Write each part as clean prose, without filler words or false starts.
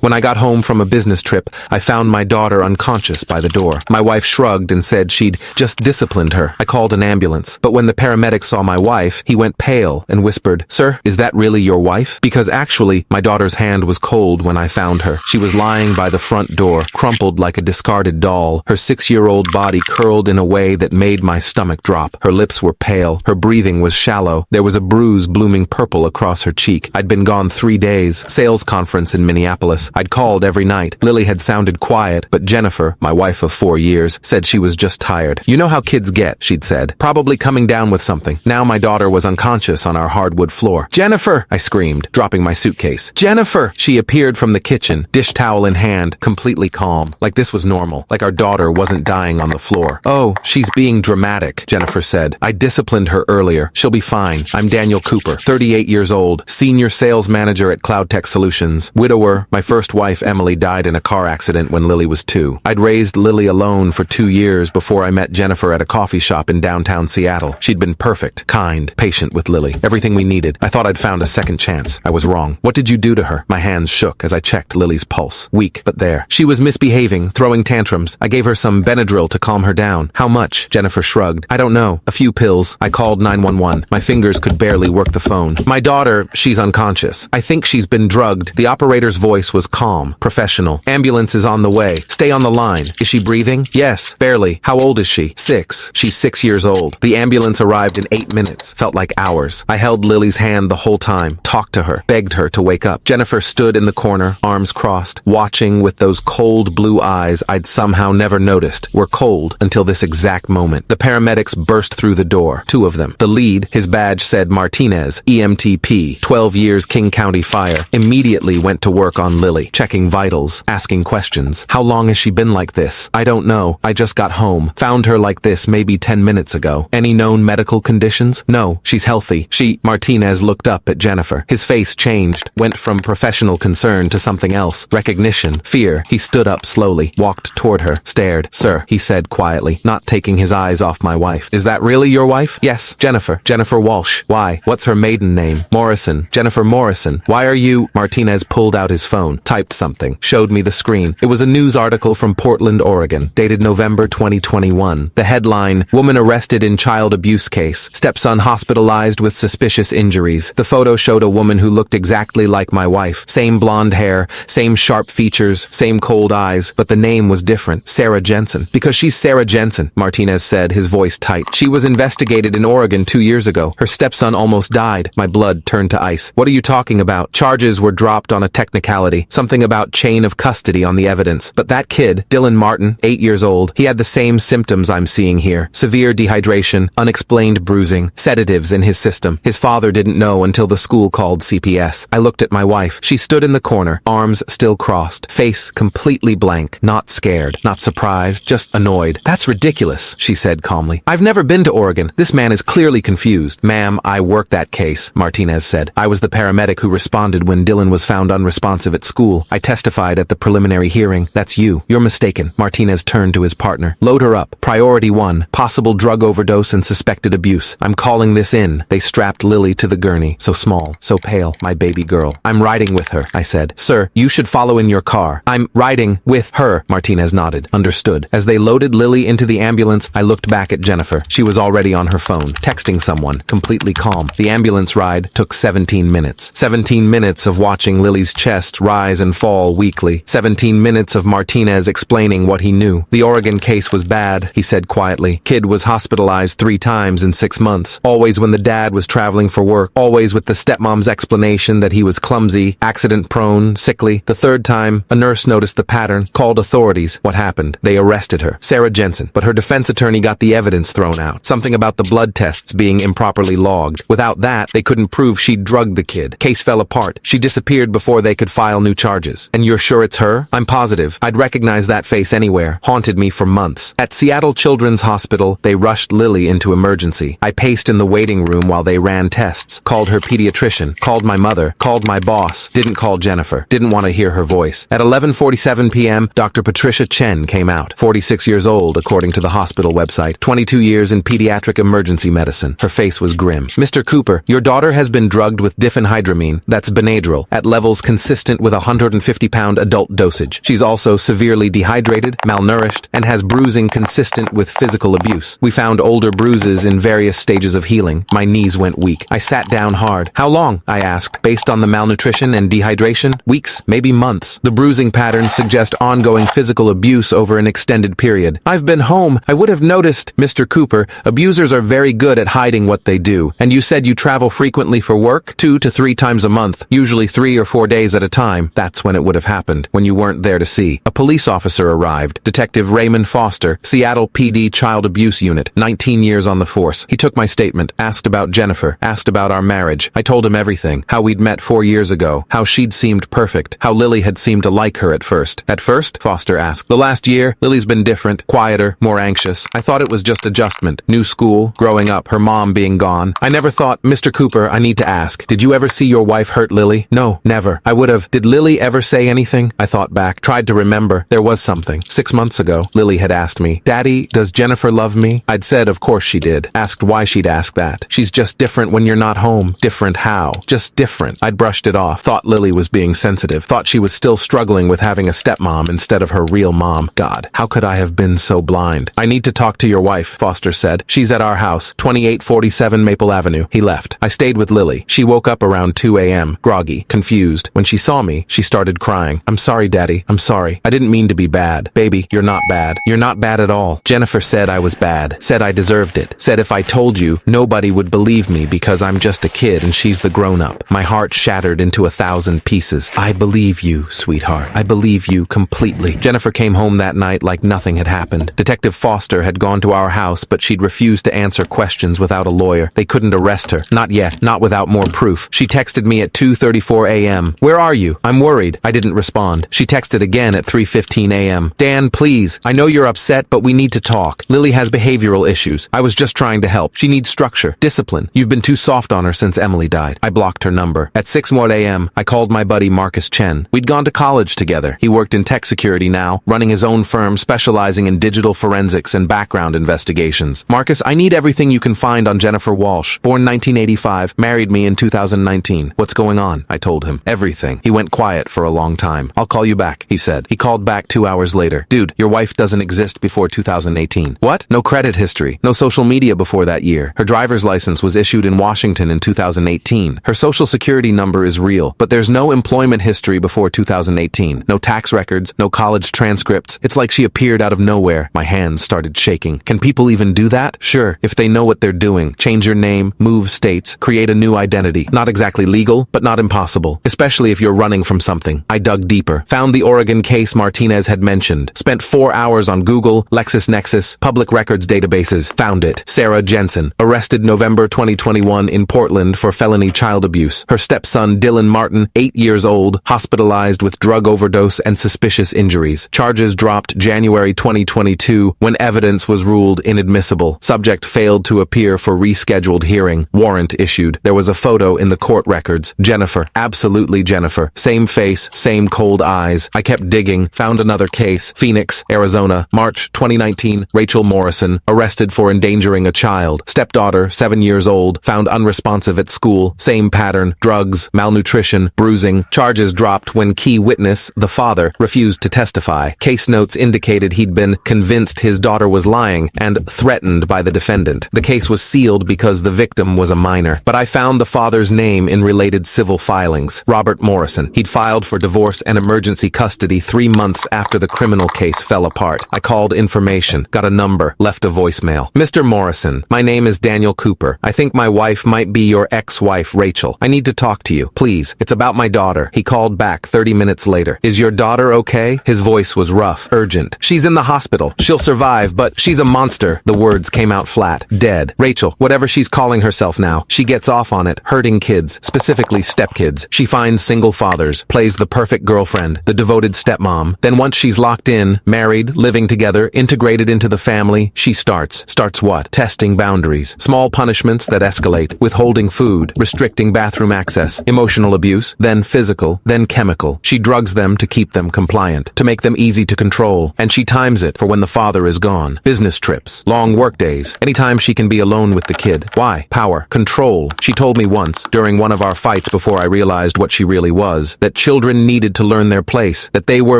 When I got home from a business trip, I found my daughter unconscious by the door. My wife shrugged and said she'd just disciplined her. I called an ambulance. But when the paramedic saw my wife, he went pale and whispered, "Sir, is that really your wife?" Because actually, my daughter's hand was cold when I found her. She was lying by the front door, crumpled like a discarded doll, her 6-year-old body curled in a way that made my stomach drop. Her lips were pale. Her breathing was shallow. There was a bruise blooming purple across her cheek. I'd been gone 3 days. Sales conference in Minneapolis. I'd called every night. Lily had sounded quiet, but Jennifer, my wife of 4 years, said she was just tired. "You know how kids get," she'd said. "Probably coming down with something." Now my daughter was unconscious on our hardwood floor. "Jennifer!" I screamed, dropping my suitcase. "Jennifer!" She appeared from the kitchen, dish towel in hand, completely calm, like this was normal, like our daughter wasn't dying on the floor. "Oh, she's being dramatic," Jennifer said. "I disciplined her earlier. She'll be fine. I'm Daniel Cooper, 38 years old, senior sales manager at CloudTech Solutions, widower. My first wife, Emily, died in a car accident when Lily was 2. I'd raised Lily alone for 2 years before I met Jennifer at a coffee shop in downtown Seattle. She'd been perfect, kind, patient with Lily. Everything we needed. I thought I'd found a second chance. I was wrong. "What did you do to her?" My hands shook as I checked Lily's pulse. Weak, but there. "She was misbehaving, throwing tantrums. I gave her some Benadryl to calm her down." "How much?" Jennifer shrugged. "I don't know. A few pills." I called 911. My fingers could barely work the phone. "My daughter, she's unconscious. I think she's been drugged." The operator's voice was calm, professional. "Ambulance is on the way. Stay on the line." "Is she breathing?" "Yes, barely." "How old is she?" 6. "She's 6 years old." The ambulance arrived in 8 minutes. Felt like hours. I held Lily's hand the whole time, talked to her, begged her to wake up. Jennifer stood in the corner, arms crossed, watching with those cold blue eyes I'd somehow never noticed were cold until this exact moment. The paramedics burst through the door, 2 of them. The lead, his badge said Martinez, EMTP, 12 years King County Fire, immediately went to work on Lily, checking vitals, asking questions. "How long has she been like this?" "I don't know. I just got home. Found her like this maybe 10 minutes ago." "Any known medical conditions?" "No, she's healthy." Martinez looked up at Jennifer. His face changed, went from professional concern to something else. Recognition, fear. He stood up slowly, walked toward her, stared. "Sir," he said quietly, not taking his eyes off my wife. "Is that really your wife?" "Yes, Jennifer. Jennifer Walsh." "Why? What's her maiden name?" "Morrison. Jennifer Morrison." "Why are you—" Martinez pulled out his phone, typed something, showed me the screen. It was a news article from Portland, Oregon, dated November 2021. The headline, "Woman arrested in child abuse case. Stepson hospitalized with suspicious injuries." The photo showed a woman who looked exactly like my wife. Same blonde hair, same sharp features, same cold eyes, but the name was different. Sarah Jensen. "Because she's Sarah Jensen," Martinez said, his voice tight. "She was investigated in Oregon 2 years ago. Her stepson almost died." My blood turned to ice. "What are you talking about?" "Charges were dropped on a technicality. Something about chain of custody on the evidence. But that kid, Dylan Martin, 8 years old, he had the same symptoms I'm seeing here. Severe dehydration, unexplained bruising, sedatives in his system. His father didn't know until the school called CPS." I looked at my wife. She stood in the corner, arms still crossed, face completely blank, not scared, not surprised, just annoyed. "That's ridiculous," she said calmly. "I've never been to Oregon. This man is clearly confused." "Ma'am, I worked that case," Martinez said. "I was the paramedic who responded when Dylan was found unresponsive at school. I testified at the preliminary hearing." "That's you. You're mistaken." Martinez turned to his partner. "Load her up. Priority 1, possible drug overdose and suspected abuse. I'm calling this in." They strapped Lily to the gurney, so small, so pale, my baby girl. "I'm riding with her," I said. "Sir, you should follow in your car." "I'm riding with her," Martinez nodded. "Understood." As they loaded Lily into the ambulance, I looked back at Jennifer. She was already on her phone, texting someone, completely calm. The ambulance ride took 17 minutes. 17 minutes of watching Lily's chest rise and fall weakly. 17 minutes of Martinez explaining what he knew. "The Oregon case was bad," he said quietly. "Kid was hospitalized 3 times in 6 months. Always when the dad was traveling for work. Always with the stepmom's explanation that he was clumsy, accident-prone, sickly. The 3rd time, a nurse noticed the pattern, called authorities. What happened? They arrested her. Sarah Jensen. But her defense attorney got the evidence thrown out. Something about the blood tests being improperly logged. Without that, they couldn't prove she'd drugged the kid. Case fell apart. She disappeared before they could file new charges." "And you're sure it's her?" "I'm positive. I'd recognize that face anywhere. Haunted me for months." At Seattle Children's Hospital, they rushed Lily into emergency. I paced in the waiting room while they ran tests, called her pediatrician, called my mother, called my boss, didn't call Jennifer, didn't want to hear her voice. At 11:47 p.m., Dr. Patricia Chen came out, 46 years old according to the hospital website, 22 years in pediatric emergency medicine. Her face was grim. "Mr. Cooper, your daughter has been drugged with diphenhydramine, that's Benadryl, at levels consistent with 100 150-pound adult dosage. She's also severely dehydrated, malnourished, and has bruising consistent with physical abuse. We found older bruises in various stages of healing. My knees went weak. I sat down hard. How long? I asked. Based on the malnutrition and dehydration? Weeks, maybe months. The bruising patterns suggest ongoing physical abuse over an extended period. I've been home. I would have noticed. Mr. Cooper, abusers are very good at hiding what they do. And you said you travel frequently for work? 2 to 3 times a month, usually 3 or 4 days at a time. That's when it would have happened, when you weren't there to see. A police officer arrived. Detective Raymond Foster, Seattle PD Child Abuse Unit, 19 years on the force. He took my statement, asked about Jennifer, asked about our marriage. I told him everything. How we'd met 4 years ago. How she'd seemed perfect. How Lily had seemed to like her at first. At first? Foster asked. The last year, Lily's been different, quieter, more anxious. I thought it was just adjustment. New school, growing up, her mom being gone. I never thought, Mr. Cooper, I need to ask, did you ever see your wife hurt Lily? No, never. I would have. Did Lily ever say anything? I thought back, tried to remember. There was something. 6 months ago, Lily had asked me, Daddy, does Jennifer love me? I'd said, of course she did. Asked why she'd ask that. She's just different when you're not home. Different how? Just different. I'd brushed it off. Thought Lily was being sensitive. Thought she was still struggling with having a stepmom instead of her real mom. God, how could I have been so blind? I need to talk to your wife, Foster said. She's at our house, 2847 Maple Avenue. He left. I stayed with Lily. She woke up around 2 a.m., groggy, confused. When she saw me, she started crying. I'm sorry, Daddy. I'm sorry. I didn't mean to be bad. Baby, you're not bad. You're not bad at all. Jennifer said I was bad. Said I deserved it. Said if I told you, nobody would believe me because I'm just a kid and she's the grown-up. My heart shattered into 1,000 pieces. I believe you, sweetheart. I believe you completely. Jennifer came home that night like nothing had happened. Detective Foster had gone to our house, but she'd refused to answer questions without a lawyer. They couldn't arrest her. Not yet. Not without more proof. She texted me at 2:34 a.m. Where are you? I'm worried. I didn't respond. She texted again at 3:15 a.m. Dan, please. I know you're upset, but we need to talk. Lily has behavioral issues. I was just trying to help. She needs structure, discipline. You've been too soft on her since Emily died. I blocked her number. At 6:01 a.m., I called my buddy Marcus Chen. We'd gone to college together. He worked in tech security now, running his own firm specializing in digital forensics and background investigations. Marcus, I need everything you can find on Jennifer Walsh. Born 1985, married me in 2019. What's going on? I told him. Everything. He went quiet for a long time. I'll call you back, he said. He called back 2 hours later. Dude, your wife doesn't exist before 2018. What? No credit history. No social media before that year. Her driver's license was issued in Washington in 2018. Her social security number is real, but there's no employment history before 2018. No tax records, no college transcripts. It's like she appeared out of nowhere. My hands started shaking. Can people even do that? Sure, if they know what they're doing. Change your name, move states, create a new identity. Not exactly legal, but not impossible. Especially if you're running from something. I dug deeper. Found the Oregon case Martinez had mentioned. Spent 4 hours on Google, LexisNexis, public records databases. Found it. Sarah Jensen. Arrested November 2021 in Portland for felony child abuse. Her stepson Dylan Martin, 8 years old, hospitalized with drug overdose and suspicious injuries. Charges dropped January 2022 when evidence was ruled inadmissible. Subject failed to appear for rescheduled hearing. Warrant issued. There was a photo in the court records. Jennifer. Absolutely Jennifer. Same face, same cold eyes. I kept digging. Found another case. Phoenix, Arizona. March 2019. Rachel Morrison. Arrested for endangering a child. Stepdaughter, 7 years old. Found unresponsive at school. Same pattern. Drugs, malnutrition, bruising. Charges dropped when key witness, the father, refused to testify. Case notes indicated he'd been convinced his daughter was lying and threatened by the defendant. The case was sealed because the victim was a minor. But I found the father's name in related civil filings. Robert Morrison. He'd filed for divorce and emergency custody 3 months after the criminal case fell apart. I called information, got a number, left a voicemail. Mr. Morrison, my name is Daniel Cooper. I think my wife might be your ex-wife, Rachel. I need to talk to you. Please. It's about my daughter. He called back 30 minutes later. Is your daughter okay? His voice was rough, urgent. She's in the hospital. She'll survive, but she's a monster. The words came out flat. Dead. Rachel, whatever she's calling herself now, she gets off on it, hurting kids, specifically stepkids. She finds single fathers, plays the perfect girlfriend, the devoted stepmom. Then once she's locked in, married, living together, integrated into the family, she starts what? Testing boundaries. Small punishments that escalate, withholding food, restricting bathroom access, emotional abuse, then physical, then chemical. She drugs them to keep them compliant, to make them easy to control, and she times it for when the father is gone. Business trips, long work days, anytime she can be alone with the kid. Why? Power. Control. She told me once, during one of our fights before I realized what she really was, that children needed to learn their place, that they were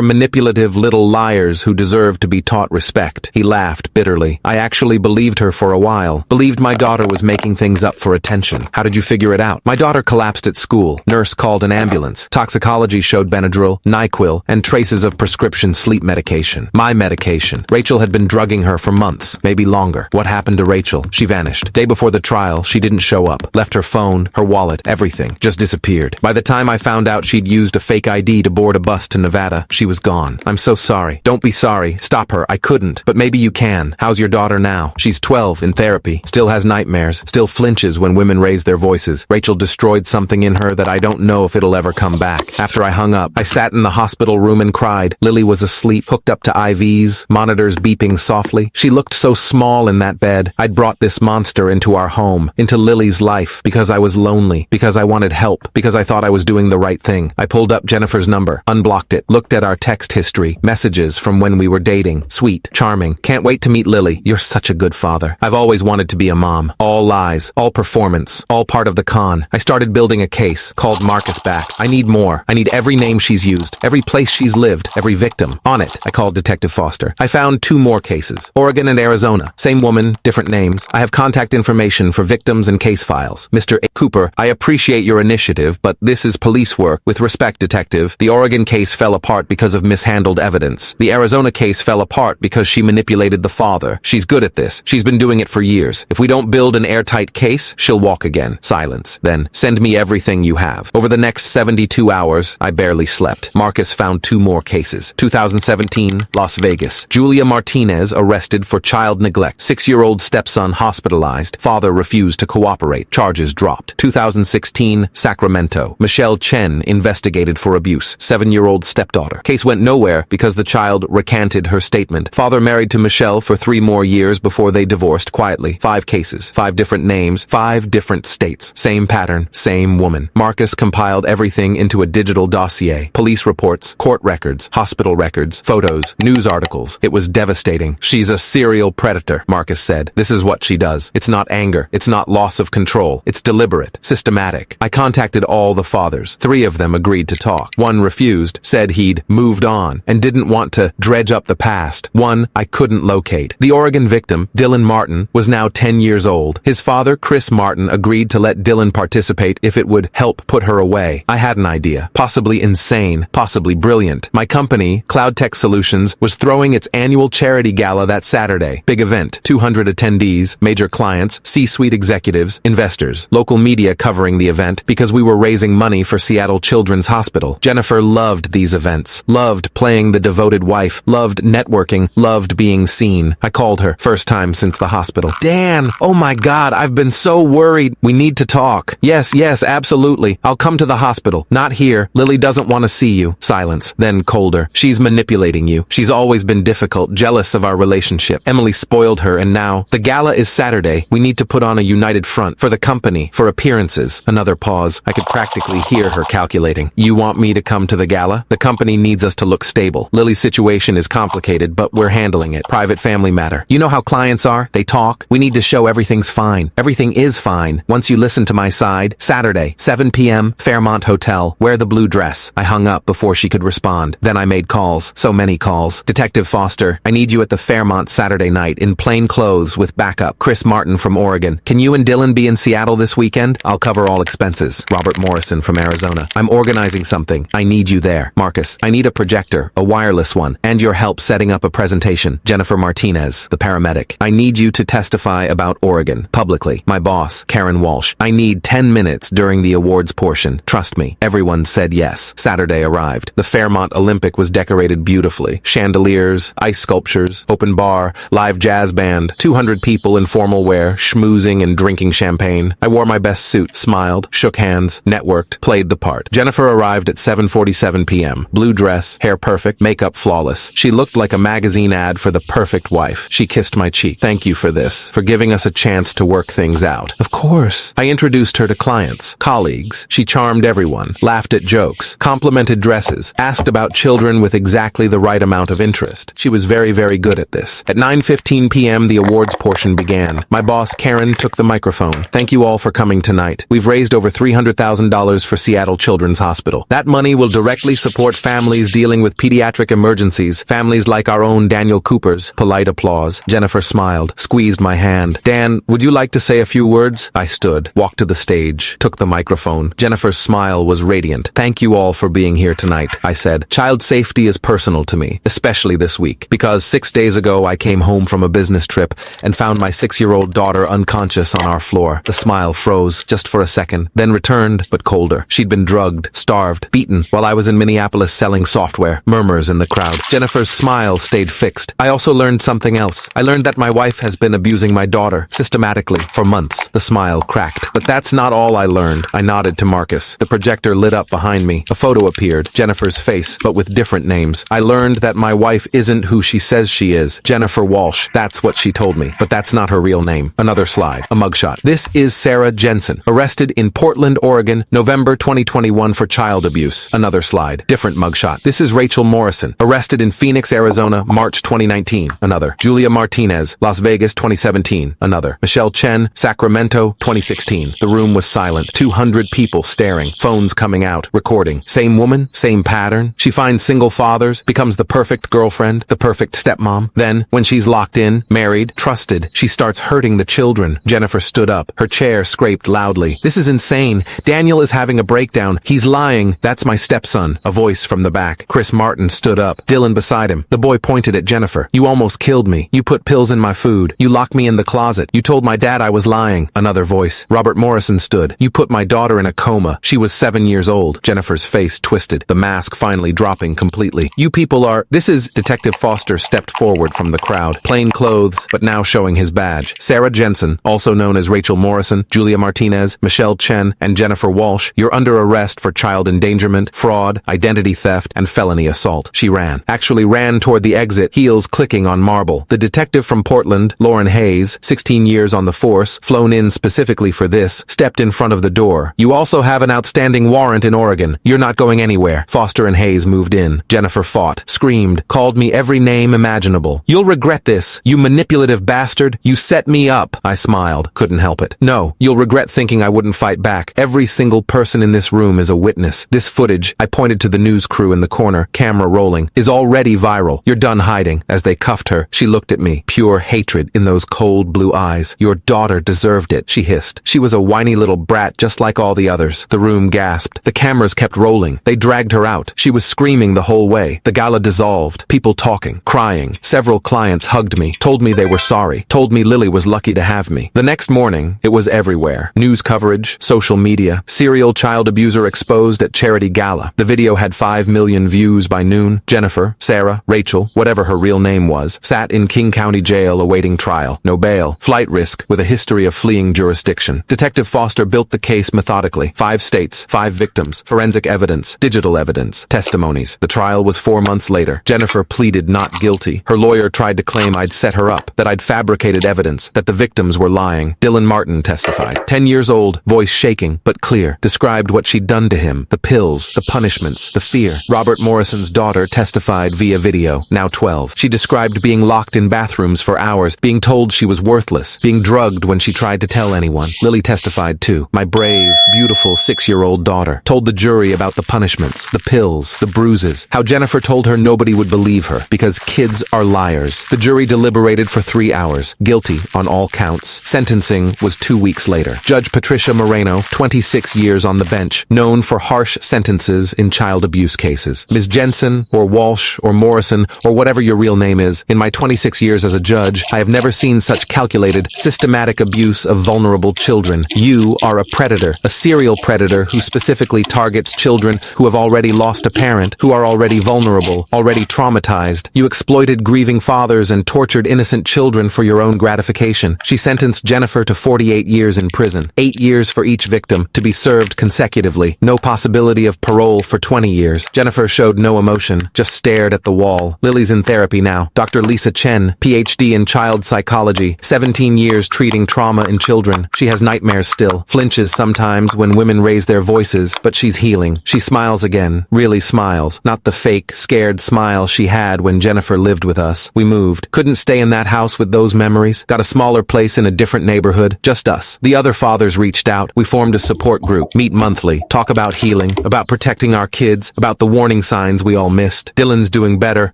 manipulative little liars who deserved to be taught respect. He laughed bitterly. I actually believed her for a while. Believed my daughter was making things up for attention. How did you figure it out? My daughter collapsed at school. Nurse called an ambulance. Toxicology showed Benadryl, NyQuil, and traces of prescription sleep medication. My medication. Rachel had been drugging her for months, maybe longer. What happened to Rachel? She vanished. Day before the trial, she didn't show up. Left her phone, her wallet, everything. Just disappeared. By the time I found out she'd used a fake ID to board a bus to Nevada, she was gone. I'm so sorry. Don't be sorry. Stop her. I couldn't. But maybe you can. How's your daughter now? She's 12, in therapy. Still has nightmares. Still flinches when women raise their voices. Rachel destroyed something in her that I don't know if it'll ever come back. After I hung up, I sat in the hospital room and cried. Lily was asleep, hooked up to IVs, monitors beeping softly. She looked so small in that bed. I'd brought this monster into our home, into Lily's life, because I was lonely, because I wanted help, because I thought I was doing the right thing. I pulled up Jennifer's number, unblocked it, looked at our text history, messages from when we were dating. Sweet, charming. Can't wait to meet Lily. You're such a good father. I've always wanted to be a mom. All lies, all performance, all part of the con. I started building a case, called Marcus back. I need more. I need every name she's used, every place she's lived, every victim. On it, I called Detective Foster. I found 2 more cases. Oregon and Arizona. Same woman, different names. I have contact information for victims and case files. Mr. A. Cooper, I appreciate your initiative, but this is police work. With respect, Detective, the Oregon case fell apart because of mishandled evidence. The Arizona case fell apart because she manipulated the father. She's good at this. She's been doing it for years. If we don't build an airtight case, she'll walk again. Silence. Then, send me everything you have. Over the next 72 hours, I barely slept. Marcus found 2 more cases. 2017, Las Vegas. Julia Martinez arrested for child neglect. 6-year-old stepson hospitalized. Father refused to cooperate. Charges dropped. 2016, Sacramento. Michelle Chen investigated for abuse. 7-year-old stepdaughter. Case went nowhere because the child recanted her statement. Father married to Michelle for 3 more years before they divorced quietly. 5 cases, 5 different names, 5 different states. Same pattern, same woman. Marcus compiled everything into a digital dossier. Police reports, court records, hospital records, photos, news articles. It was devastating. She's a serial predator, Marcus said. This is what she does. It's not anger. It's not loss of control. It's deliberate, systematic. I contacted all the fathers. 3 of them agreed to talk. 1 refused, said he'd moved on, and didn't want to dredge up the past. 1 I couldn't locate. The Oregon victim, Dylan Martin, was now 10 years old. His father, Chris Martin, agreed to let Dylan participate if it would help put her away. I had an idea. Possibly insane, possibly brilliant. My company, Cloud Tech Solutions, was throwing its annual charity gala that Saturday. Big event. 200 attendees, major clients, C-suite executives, investors, local media covering the event because we were raising money for Seattle Children's Hospital. Jennifer loved these events, loved playing the devoted wife, loved networking, loved being seen. I called her, first time since the hospital. Dan, oh my God, I've been so worried. We need to talk. Yes, absolutely. I'll come to the hospital. Not here. Lily doesn't want to see you. Silence. Then colder. She's manipulating you. She's always been difficult, jealous of our relationship. Emily spoiled her, and now the gala is Saturday. We need to put on a united front for the company, for appearances. Another pause. I could practically hear her calculating. You want me to come to the gala? The company needs us to look stable. Lily's situation is complicated, but we're handling it. Private family matter. You know how clients are? They talk. We need to show everything's fine. Everything is fine. Once you listen to my side, Saturday, 7 p.m., Fairmont Hotel. Wear the blue dress. I hung up before she could respond. Then I made calls. So many calls. Detective Foster, I need you at the Fairmont Saturday night in plain clothes with backup. Chris Martin from Oregon. Can you and Dylan be in Seattle this weekend? I'll cover all expenses. Robert Morrison from Arizona. I'm organizing something. I need you there. Marcus, I need a projector, a wireless one, and your help setting up a presentation. Jennifer Martinez, the paramedic. I need you to testify about Oregon, publicly. My boss, Karen Walsh. I need 10 minutes during the awards portion. Trust me. Everyone said yes. Saturday arrived. The Fairmont Olympic was decorated beautifully. Chandeliers, ice sculptures, open bar, live jazz band, 200 people in formal wear, schmoozing and drinking champagne. I wore my best suit, smiled, shook hands, networked, played the part. Jennifer arrived at 7:47 p.m. Blue dress, hair perfect, makeup flawless. She looked like a magazine ad for the perfect wife. She kissed my cheek. Thank you for this, for giving us a chance to work things out. Of course. I introduced her to clients, colleagues. She charmed everyone, laughed at jokes, complimented dresses, asked about children with exactly the right amount of interest. She was very, very good at this. At 9:15 p.m., the awards portion began. My boss, Karen, took the microphone. Thank you all for coming tonight. We've raised over $300,000 for Seattle Children's Hospital. hospital. That money will directly support families dealing with pediatric emergencies, families like our own Daniel Cooper's. Polite applause. Jennifer smiled, squeezed my hand. Dan, would you like to say a few words? I stood, walked to the stage, took the microphone. Jennifer's smile was radiant. Thank you all for being here tonight, I said. Child safety is personal to me, especially this week, because 6 days ago I came home from a business trip and found my 6-year-old daughter unconscious on our floor. The smile froze just for a second, then returned, but colder. She'd been drugged, starved, beaten while I was in Minneapolis selling software. Murmurs in the crowd. Jennifer's smile stayed fixed. I also learned something else. I learned that my wife has been abusing my daughter systematically for months. The smile cracked. But that's not all I learned. I nodded to Marcus. The projector lit up behind me. A photo appeared, Jennifer's face, but with different names. I learned that my wife isn't who she says she is. Jennifer Walsh. That's what she told me. But that's not her real name. Another slide. A mugshot. This is Sarah Jensen, arrested in Portland, Oregon, November 2021 for child abuse. Another slide. Different mugshot. This is Rachel Morrison, arrested in Phoenix, Arizona, March 2019. Another. Julia Martinez, Las Vegas 2017. Another. Michelle Chen, Sacramento 2016. The room was silent. 200 people staring. Phones coming out. Recording. Same woman, same pattern. She finds single fathers, becomes the perfect girlfriend, the perfect stepmom. Then, when she's locked in, married, trusted, she starts hurting the children. Jennifer stood up. Her chair scraped loudly. This is insane. Daniel is having a breakdown. He's lying. That's my stepson. A voice from the back. Chris Martin stood up. Dylan beside him. The boy pointed at Jennifer. You almost killed me. You put pills in my food. You locked me in the closet. You told my dad I was lying. Another voice. Robert Morrison stood. You put my daughter in a coma. She was 7 years old. Jennifer's face twisted. The mask finally dropping completely. You people are... This is... Detective Foster stepped forward from the crowd. Plain clothes, but now showing his badge. Sarah Jensen, also known as Rachel Morrison, Julia Martinez, Michelle Chen, and Jennifer Walsh, you're under arrest for child endangerment, fraud, identity theft, and felony assault. She ran. Actually ran toward the exit, heels clicking on marble. The detective from Portland, Lauren Hayes, 16 years on the force, flown in specifically for this, stepped in front of the door. You also have an outstanding warrant in Oregon. You're not going anywhere. Foster and Hayes moved in. Jennifer fought, screamed, called me every name imaginable. You'll regret this, you manipulative bastard. You set me up. I smiled. Couldn't help it. No, you'll regret thinking I wouldn't fight back. Every single person in this room is a witness. This footage, I pointed to the news crew in the corner, camera rolling, is already viral. You're done hiding. As they cuffed her, she looked at me, pure hatred in those cold blue eyes. Your daughter deserved it, she hissed. She was a whiny little brat just like all the others. The room gasped. The cameras kept rolling. They dragged her out. She was screaming the whole way. The gala dissolved. People talking, crying. Several clients hugged me, told me they were sorry, told me Lily was lucky to have me. The next morning, it was everywhere. News coverage, social media, serial child abuser exposed at charity gala. The video had 5 million views by noon. Jennifer, Sarah, Rachel, whatever her real name was, sat in King County Jail awaiting trial. No bail, flight risk, with a history of fleeing jurisdiction. Detective Foster built the case methodically. 5 states, 5 victims, forensic evidence, digital evidence, testimonies. The trial was 4 months later. Jennifer pleaded not guilty. Her lawyer tried to claim I'd set her up, that I'd fabricated evidence, that the victims were lying. Dylan Martin testified. 10 years old, voice shaking, but clear, described what she'd done to him, the pills, the punishments, the fear. Robert Morrison's daughter testified via video, now 12. She described being locked in bathrooms for hours, being told she was worthless, being drugged when she tried to tell anyone. Lily testified too. My brave, beautiful 6-year-old daughter told the jury about the punishments, the pills, the bruises, how Jennifer told her nobody would believe her, because kids are liars. The jury deliberated for 3 hours, guilty on all counts. Sentencing was 2 weeks later. Judge Patricia Moreno, 26 years on the bench, known for harsh sentences in child abuse cases. Ms. Jensen, or Walsh, or Morrison, or whatever your real name is, in my 26 years as a judge, I have never seen such calculated, systematic abuse of vulnerable children. You are a predator, a serial predator who specifically targets children who have already lost a parent, who are already vulnerable, already traumatized. You exploited grieving fathers and tortured innocent children for your own gratification. She sentenced Jennifer to 48 years in prison, 8 years for each victim, to be served consecutively. No possibility of parole for 20 years. Jennifer showed no emotion, just stared at the wall. Lily's in therapy now. Dr. Lisa Chen, PhD in child psychology, 17 years treating trauma in children. She has nightmares still, flinches sometimes when women raise their voices, but she's healing. She smiles again, really smiles, not the fake, scared smile she had when Jennifer lived with us. We moved. Couldn't stay in that house with those memories. Got a smaller place in a different neighborhood. Just us. The other fathers reached out. We formed a support group. Meet monthly. Talk about healing. healing, about protecting our kids, about the warning signs we all missed. Dylan's doing better,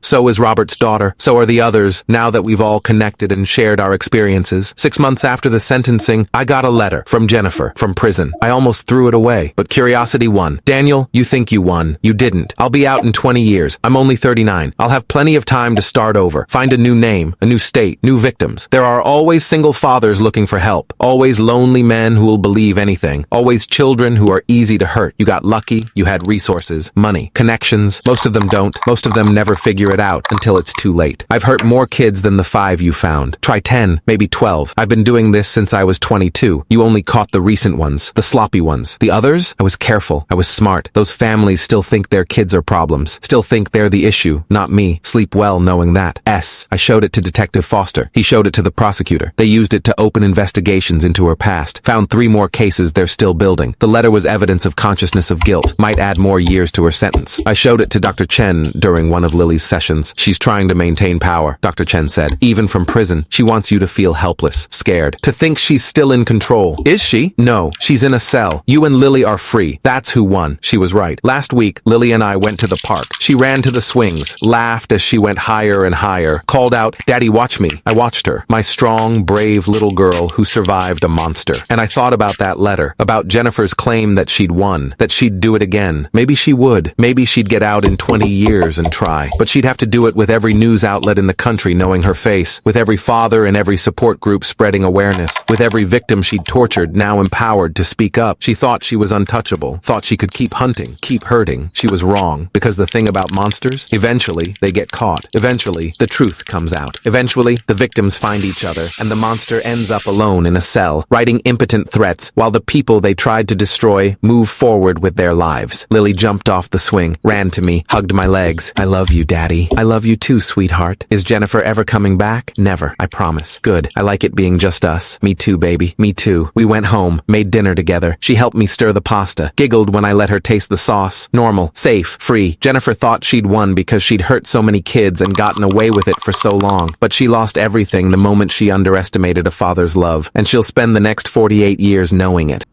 so is Robert's daughter, so are the others, now that we've all connected and shared our experiences. 6 months after the sentencing, I got a letter from Jennifer, from prison. I almost threw it away, but curiosity won. Daniel, you think you won. You didn't. I'll be out in 20 years. I'm only 39. I'll have plenty of time to start over, find a new name, a new state, new victims. There are always single fathers looking for help, always lonely men who will believe anything, always children who are easy to hurt. You got lucky, you had resources, money, connections. Most of them don't. Most of them never figure it out until it's too late. I've hurt more kids than the 5 you found. Try 10, maybe 12. I've been doing this since I was 22. You only caught the recent ones, the sloppy ones. The others? I was careful. I was smart. Those families still think their kids are problems, still think they're the issue, not me. Sleep well knowing that. I showed it to Detective Foster. He showed it to the prosecutor. They used it to open investigations into her past. Found 3 more cases they're still building. The letter was evidence of consciousness of guilt. Might add more years to her sentence. I showed it to Dr. Chen during one of Lily's sessions. She's trying to maintain power, Dr. Chen said. Even from prison, she wants you to feel helpless, scared, to think she's still in control. Is she? No, she's in a cell. You and Lily are free. That's who won. She was right. Last week, Lily and I went to the park. She ran to the swings, laughed as she went higher and higher, called out, "Daddy, watch me." I watched her, my strong, brave little girl who survived a monster. And I thought about that letter, about Jennifer's claim that she'd won, that she'd do it again. Maybe she would. Maybe she'd get out in 20 years and try. But she'd have to do it with every news outlet in the country knowing her face, with every father and every support group spreading awareness, with every victim she'd tortured now empowered to speak up. She thought she was untouchable, thought she could keep hunting, keep hurting. She was wrong, because the thing about monsters, eventually they get caught. Eventually, the truth comes out. Eventually, the victims find each other, and the monster ends up alone in a cell, writing impotent threats, while the people they tried to destroy move forward with their lives. Lily jumped off the swing, ran to me, hugged my legs. "I love you, Daddy. I love you too, sweetheart. Is Jennifer ever coming back?" "Never, I promise." "Good. I like it being just us." "Me too, baby. Me too." We went home, made dinner together. She helped me stir the pasta, giggled when I let her taste the sauce. Normal, safe, free. Jennifer thought she'd won because she'd hurt so many kids and gotten away with it for so long. But she lost everything the moment she underestimated a father's love, and she'll spend the next 48 years knowing it.